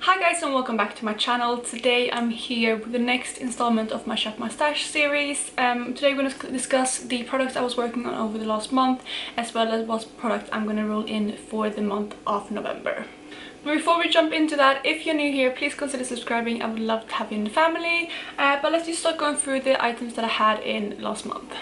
Hi guys and welcome back to my channel. Today I'm here with the next installment of my Shop My Stash series. Today we're going to discuss the products I was working on over the last month, as well as what products I'm going to roll in for the month of November. Before we jump into that, if you're new here, please consider subscribing. I would love to have you in the family. But let's just start going through the items that I had in last month.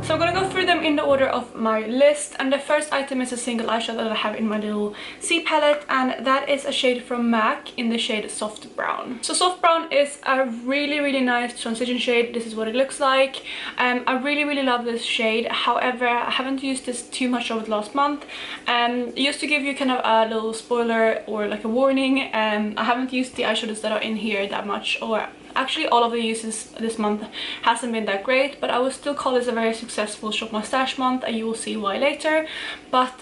So I'm going to go through them in the order of my list, and the first item is a single eyeshadow that I have in my little C palette, and that is a shade from MAC in the shade Soft Brown. So Soft Brown is a really nice transition shade. This is what it looks like. I really love this shade. However, I haven't used this too much over the last month. Just to give you kind of a little spoiler or like a warning, I haven't used the eyeshadows that are in here that much, or actually all of the uses this month hasn't been that great, but I would still call this a very successful Shop My Stash month, and you will see why later. But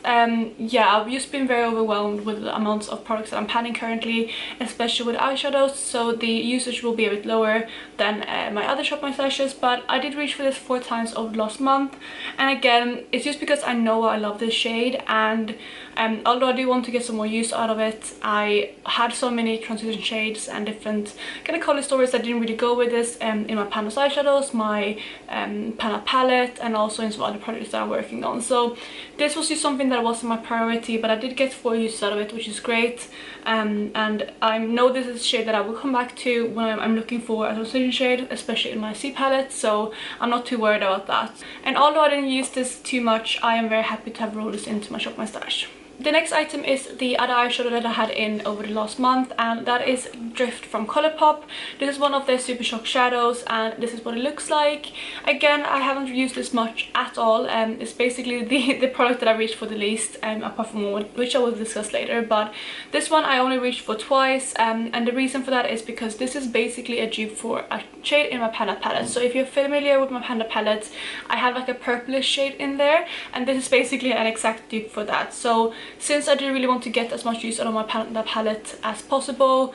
yeah, I've just been very overwhelmed with the amounts of products that I'm panning currently, especially with eyeshadows, so the usage will be a bit lower than my other Shop My Stashes, but I did reach for this 4 times over the last month. And again, it's just because I know I love this shade, and although I do want to get some more use out of it, I had so many transition shades and different kind of color stories that didn't really go with this in my Panos eyeshadows, my Pana palette, and also in some other projects that I'm working on. So this was just something that wasn't my priority, but I did get 4 uses out of it, which is great. And I know this is a shade that I will come back to when I'm looking for a transition shade, especially in my C palette, so I'm not too worried about that. And although I didn't use this too much, I am very happy to have rolled this into my Shop My Stash. The next item is the other eyeshadow that I had in over the last month, and that is Drift from Colourpop. This is one of their Super Shock shadows, and this is what it looks like. Again, I haven't used this much at all. It's basically the product that I reached for the least, apart from one which I will discuss later. But this one I only reached for twice, and the reason for that is because this is basically a dupe for a shade in my Panda palette. So if you're familiar with my Panda palette, I have like a purplish shade in there, and this is basically an exact dupe for that. So since I do really want to get as much use out of my Panda palette as possible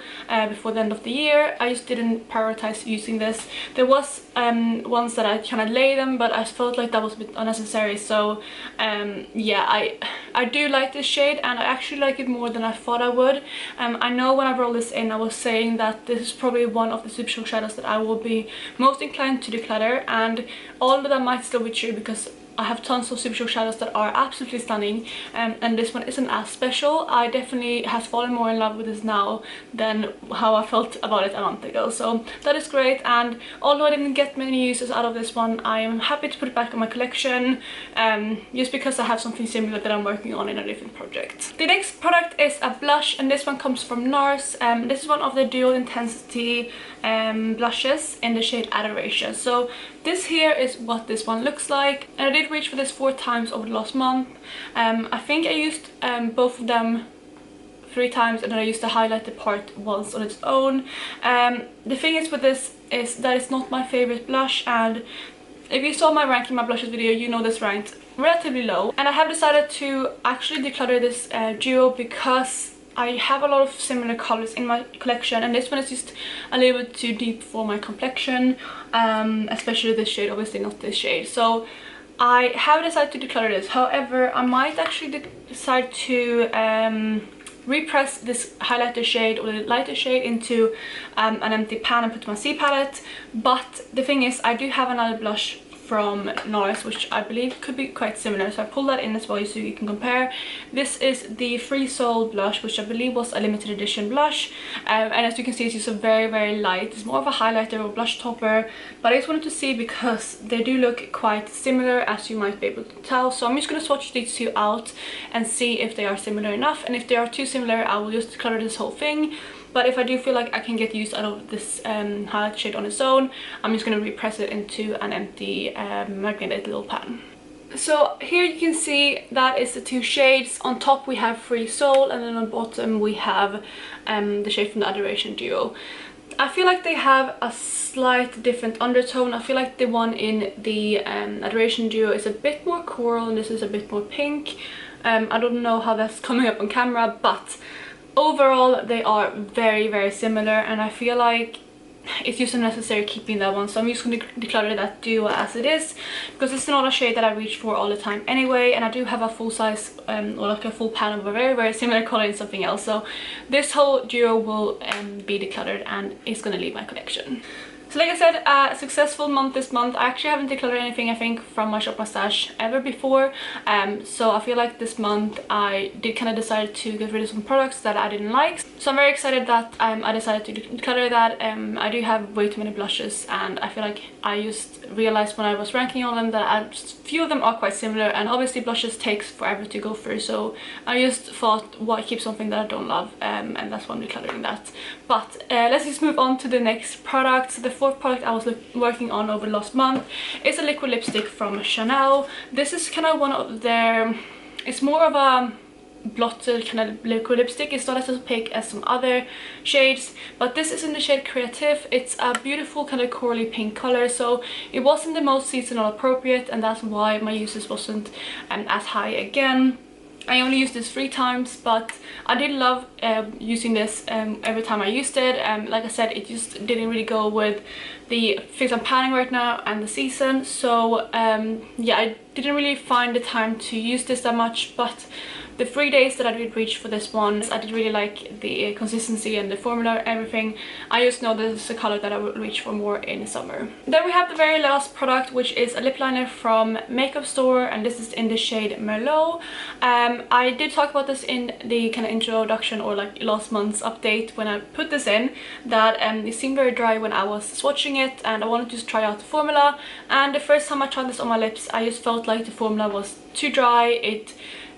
before the end of the year, I just didn't prioritize using this. There was ones that I kind of lay them, but I felt like that was a bit unnecessary. So yeah, I do like this shade, and I actually like it more than I thought I would. I know when I rolled this in, I was saying that this is probably one of the Super Shock shadows that I will be most inclined to declutter, and although that might still be true because I have tons of Super Shock shadows that are absolutely stunning, and this one isn't as special. I definitely have fallen more in love with this now than how I felt about it a month ago, so that is great. And although I didn't get many uses out of this one, I am happy to put it back in my collection, just because I have something similar that I'm working on in a different project. The next product is a blush, and this one comes from NARS. This is one of the dual intensity blushes in the shade Adoration. So this here is what this one looks like, and I did reach for this 4 times over the last month. I think I used both of them 3 times, and then I used the highlighter part once on its own. The thing is with this is that it's not my favorite blush, and if you saw my ranking my blushes video, you know this ranked relatively low. And I have decided to actually declutter this duo because I have a lot of similar colors in my collection, and this one is just a little bit too deep for my complexion, especially this shade, obviously not this shade. So I have decided to declutter this. However, I might actually decide to repress this highlighter shade or the lighter shade into an empty pan and put my C palette. But the thing is, I do have another blush from NARS, which I believe could be quite similar, so I pulled that in as well so you can compare. This is the Free Soul blush, which I believe was a limited edition blush, and as you can see, it's just a very light. It's more of a highlighter or blush topper, but I just wanted to see because they do look quite similar, as you might be able to tell. So I'm just going to swatch these two out and see if they are similar enough, and if they are too similar, I will just color this whole thing. But if I do feel like I can get use out of this highlight shade on its own, I'm just going to repress it into an empty magnetic little pan. So here you can see that is the 2 shades. On top we have Free Soul, and then on bottom we have the shade from the Adoration duo. I feel like they have a slight different undertone. I feel like the one in the Adoration duo is a bit more coral, and this is a bit more pink. I don't know how that's coming up on camera, but overall they are very similar, and I feel like it's just unnecessary keeping that one, so I'm just going to declutter that duo as it is, because it's not a shade that I reach for all the time anyway, and I do have a full size or like a full pan of a very similar color in something else, so this whole duo will be decluttered and it's going to leave my collection. So like I said, a successful month this month. I actually haven't decluttered anything, I think, from my shop stash ever before. So I feel like this month I did kind of decide to get rid of some products that I didn't like. So I'm very excited that I decided to declutter that. I do have way too many blushes, and I feel like I just realized when I was ranking on them that a few of them are quite similar, and obviously blushes takes forever to go through. So I just thought, why keep something that I don't love? And that's why I'm decluttering that. But let's just move on to the next product. So the fourth product I was working on over the last month is a liquid lipstick from Chanel. This is kind of one of their, it's more of a blotted kind of liquid lipstick. It's not as opaque as some other shades, but this is in the shade Creative. It's a beautiful kind of corally pink color, so it wasn't the most seasonal appropriate, and that's why my usage wasn't as high again. I only used this 3 times, but I did love using this every time I used it. Like I said, it just didn't really go with the things I'm planning right now and the season, so yeah, I didn't really find the time to use this that much, but the 3 days that I did reach for this one, I did really like the consistency and the formula, everything. I just know this is a color that I would reach for more in summer. Then we have the very last product, which is a lip liner from Makeup Store, and this is in the shade Merlot. I did talk about this in the kind of introduction, or like last month's update when I put this in, that it seemed very dry when I was swatching it, and I wanted to just try out the formula. And the first time I tried this on my lips, I just felt like the formula was too dry.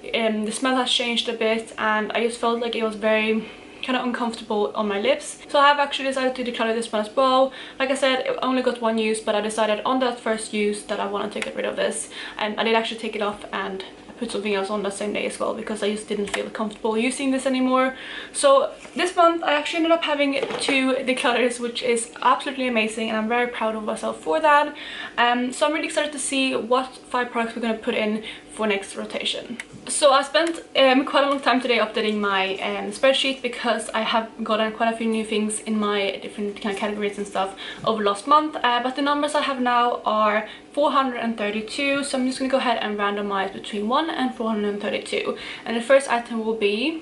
The smell has changed a bit, and I just felt like it was very kind of uncomfortable on my lips. So I have actually decided to declutter this one as well. Like I said, it only got 1 use, but I decided on that first use that I wanted to get rid of this, and I did actually take it off and put something else on that same day as well, because I just didn't feel comfortable using this anymore. So this month I actually ended up having 2 declutters, which is absolutely amazing, and I'm very proud of myself for that. So I'm really excited to see what 5 products we're going to put in for next rotation. So I spent quite a long time today updating my spreadsheet, because I have gotten quite a few new things in my different kind of categories and stuff over last month, but the numbers I have now are 432, so I'm just going to go ahead and randomize between 1 and 432, and the first item will be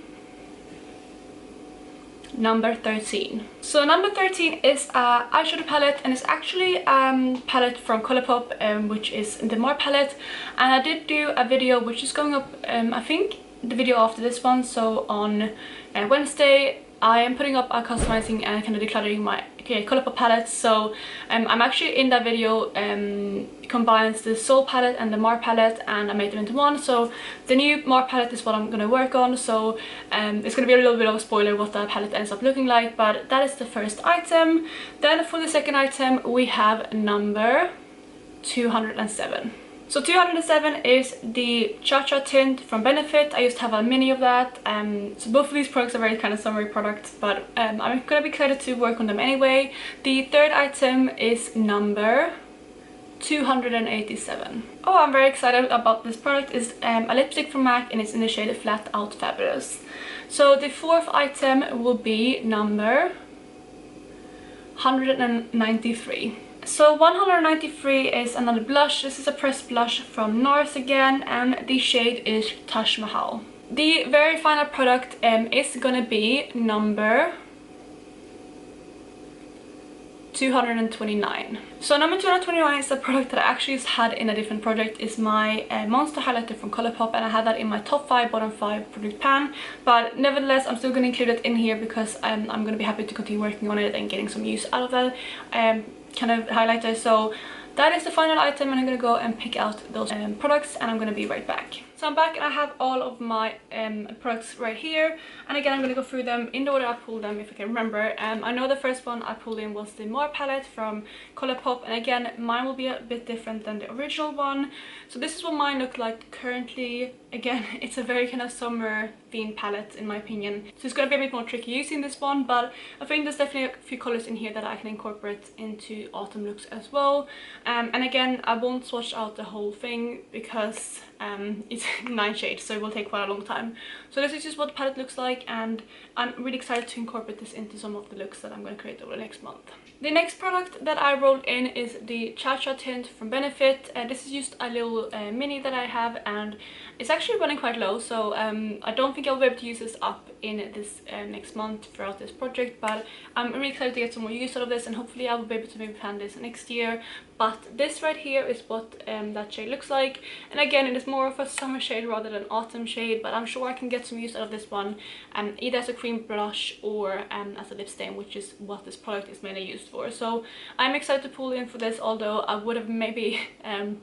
number 13. So number 13 is a eyeshadow palette, and it's actually a palette from Colourpop, which is the Mar palette, and I did do a video which is going up, I think the video after this one, so on Wednesday. I am putting up a customizing and kind of decluttering my Colourpop palette. So I'm actually in that video combines the Soul palette and the Mar palette, and I made them into one. So the new Mar palette is what I'm going to work on, so it's going to be a little bit of a spoiler what that palette ends up looking like, but that is the first item. Then for the second item we have number 207. So 207 is the Cha Cha tint from Benefit. I used to have a mini of that. So both of these products are very kind of summery products, but I'm going to be excited to work on them anyway. The third item is number 287. Oh, I'm very excited about this product. It's a lipstick from MAC, and it's in the shade Flat Out Fabulous. So the fourth item will be number 193. So 193 is another blush. This is a pressed blush from NARS again, and the shade is Taj Mahal. The very final product is gonna be number 229. So number 229 is the product that I actually just had in a different project. It's my Monster highlighter from Colourpop, and I had that in my top 5, bottom 5 product pan, but nevertheless I'm still going to include it in here because I'm going to be happy to continue working on it and getting some use out of that kind of highlighter. So that is the final item, and I'm going to go and pick out those products, and I'm going to be right back. So I'm back, and I have all of my products right here, and again I'm going to go through them in the order I pulled them, if I can remember. I know the first one I pulled in was the More palette from Colourpop, and again mine will be a bit different than the original one. So this is what mine look like currently. Again, it's a very kind of summer themed palette in my opinion, so it's going to be a bit more tricky using this one, but I think there's definitely a few colors in here that I can incorporate into autumn looks as well. And again, I won't swatch out the whole thing because it's 9 shades, so it will take quite a long time. So this is just what the palette looks like, and I'm really excited to incorporate this into some of the looks that I'm going to create over the next month. The next product that I rolled in is the Cha Cha tint from Benefit. This is just a little mini that I have, and it's actually running quite low, so I don't think I'll be able to use this up in this next month throughout this project, but I'm really excited to get some more use out of this, and hopefully I will be able to maybe pan this next year. But this right here is what that shade looks like, and again it is more of a summer shade rather than autumn shade, but I'm sure I can get some use out of this one either as a cream blush or as a lip stain, which is what this product is mainly used for. So I'm excited to pull in for this, although I would have maybe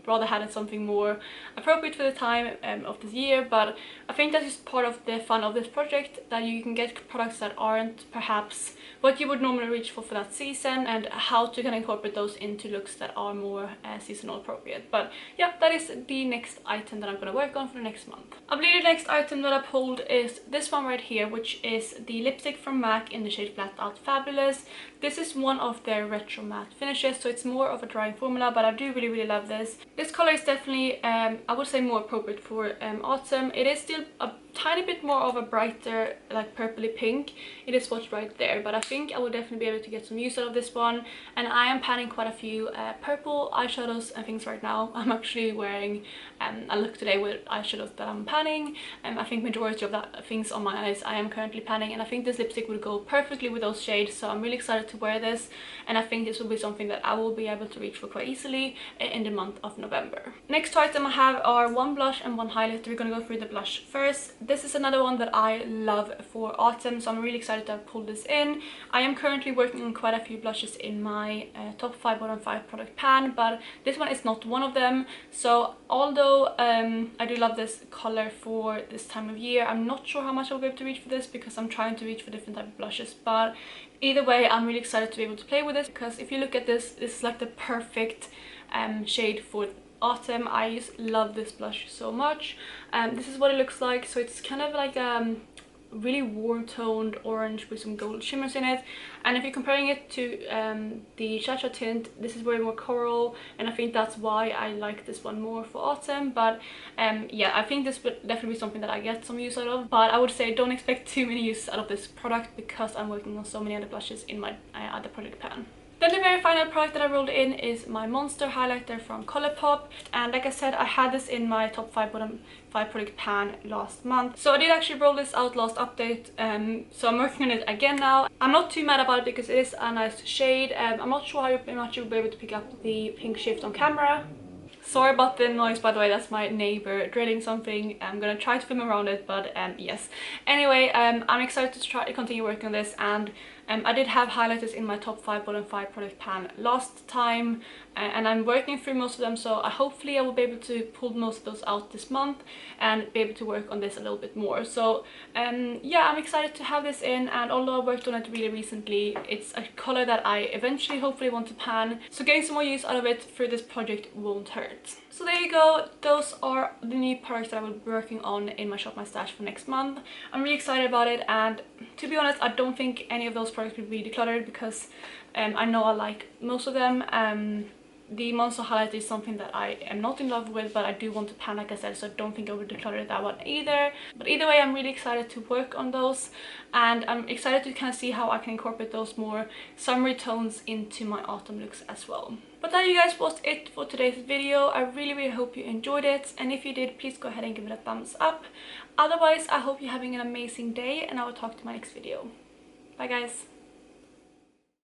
rather had it something more appropriate for the time of this year, but I think that's just part of the fun of this project, that you can get products that aren't perhaps what you would normally reach for that season, and how to kind of incorporate those into looks that are more seasonal appropriate. But yeah, that is the next item that I'm going to work on for the next month. I believe the next item that I pulled is this one right here, which is the lipstick from MAC in the shade Flat Out Fabulous. This is one of their retro matte finishes, so it's more of a drying formula, but I do really love this. This color is definitely I would say more appropriate for autumn. It is still a tiny bit more of a brighter, like purpley pink. It is what's right there, but I think I will definitely be able to get some use out of this one. And I am panning quite a few purple eyeshadows and things right now. I'm actually wearing a look today with eyeshadows that I'm panning, and I think majority of that things on my eyes I am currently panning, and I think this lipstick would go perfectly with those shades, so I'm really excited to wear this, and I think this will be something that I will be able to reach for quite easily in the month of November. Next item I have are one blush and one highlighter. We're going to go through the blush first. This is another one that I love for autumn, so I'm really excited to pull this in. I am currently working on quite a few blushes in my top 5 bottom 5 product pan, but this one is not one of them. So although I do love this color for this time of year, I'm not sure how much I'll be able to reach for this, because I'm trying to reach for different type of blushes. But either way, I'm really excited to be able to play with this, because if you look at this, this is like the perfect shade for autumn. I just love this blush so much. This is what it looks like. So it's kind of like really warm toned orange with some gold shimmers in it, and if you're comparing it to the Cha Cha tint, this is way more coral, and I think that's why I like this one more for autumn. But yeah, I think this would definitely be something that I get some use out of, but I would say don't expect too many uses out of this product, because I'm working on so many other blushes in my other project pan. Then the very final product that I rolled in is my Monster highlighter from Colourpop, and like I said, I had this in my top 5 bottom 5 product pan last month. So I did actually roll this out last update, so I'm working on it again now. I'm not too mad about it because it is a nice shade. I'm not sure how much you'll be able to pick up the pink shift on camera. Sorry about the noise, by the way, that's my neighbor drilling something. I'm gonna try to film around it, but yes. Anyway, I'm excited to try to continue working on this, and I did have highlighters in my top 5 bottom 5 product pan last time, and I'm working through most of them, so hopefully I will be able to pull most of those out this month and be able to work on this a little bit more. So yeah, I'm excited to have this in, and although I worked on it really recently, it's a color that I eventually hopefully want to pan, so getting some more use out of it through this project won't hurt. So there you go, those are the new products that I will be working on in my Shop My Stash for next month. I'm really excited about it, and to be honest, I don't think any of those products will be decluttered, because I know I like most of them. The Monster highlighter is something that I am not in love with, but I do want to pan, like I said, so I don't think I would declutter that one either. But either way, I'm really excited to work on those, and I'm excited to kind of see how I can incorporate those more summery tones into my autumn looks as well. But that, you guys, was it for today's video. I really hope you enjoyed it, and if you did, please go ahead and give it a thumbs up. Otherwise, I hope you're having an amazing day, and I will talk to you in my next video. Bye guys.